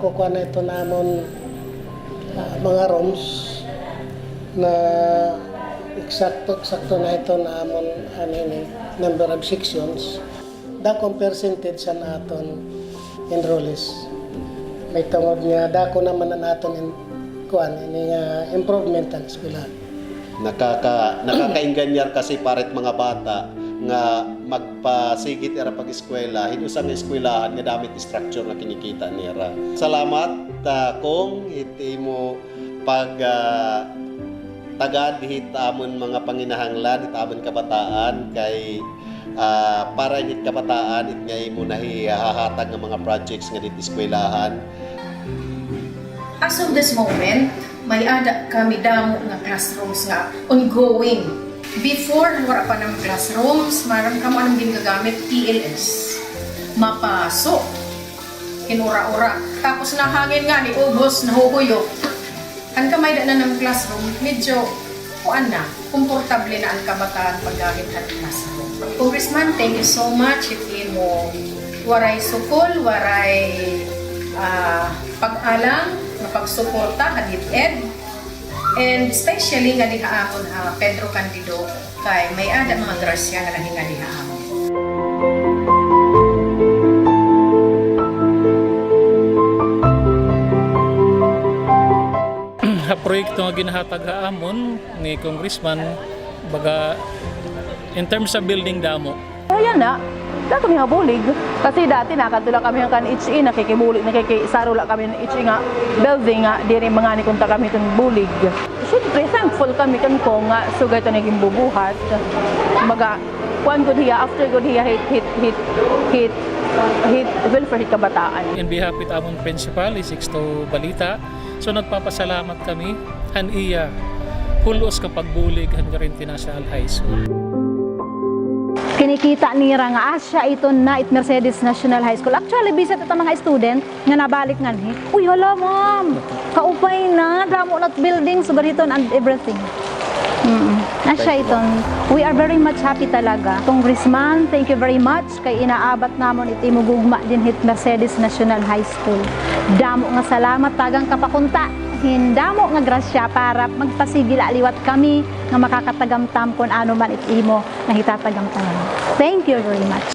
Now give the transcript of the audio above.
kukuha na ito namon mga rooms na eksakto na ito namon number of sections. Dakong percentage sa naton enrollees. May tungod nga dako naman na naton improvement ang eskwelahan. Nakakainganyar kasi paret mga bata nga magpasigit era pag-eskwela, hinusang eskwelahan nga damit structure na kinikita nira. Salamat kung iti mo pag tagad hit amon mga panginahanglan, hit amon kabataan kay para hit kabataan it ngay mo nahihahatag ng mga projects nga dit eskwelahan. As of this moment, may ada kami damo nga classrooms nga ongoing. Before, wala pa ng classrooms, marang kamo anong ginagamit, PLS. Mapasok. Inura-ura. Tapos nahangin nga ni ubos, nahuhuyo. Ang kamay na ng classroom, medyo komportable na ang kabataan paggamit ng classroom. Congressman, thank you so much. Iti mo, waray sukol, waray pag-alang, mapagsuporta, hadit ed. And especially nga dihaamon Pedro Candido kay may ada mga grasya nga lahi nga dihaamon. Proyekto nga ginahatag haamon ni Congressman baga in terms of building damo. Ayan na. Dako ni habulig. Kasi dati nakatula kami ang kan HE, nakikibulig, nakikisarula kami ng HE nga building nga, di rin mga ni kunta kami itong bulig. Siyempre, thankful kami kan ko nga sugay ito naging bubuhat. Maga, one good hiya, after good hiya, hit welfare hit kabataan. In behalf with among principal, Sixto Balita, so nagpapasalamat kami, han iya, pulos kapag bulig, han rin National High School. Kinikita nira nga asya ito na it Mercedes National High School. Actually, bisit ito mga student nga nabalik nga ni. Uy, hala ma'am, kaupay na, damo not building, subariton and everything. Asya ito. We are very much happy talaga. Congressman, thank you very much kay inaabat namon iti mugugma din hit Mercedes National High School. Damo nga salamat tagang kapakunta. Hindamo nga grasya para magpasigil aliwat kami nga makakatagamtam kung ano man itimo na hitatagamtam. Thank you very much.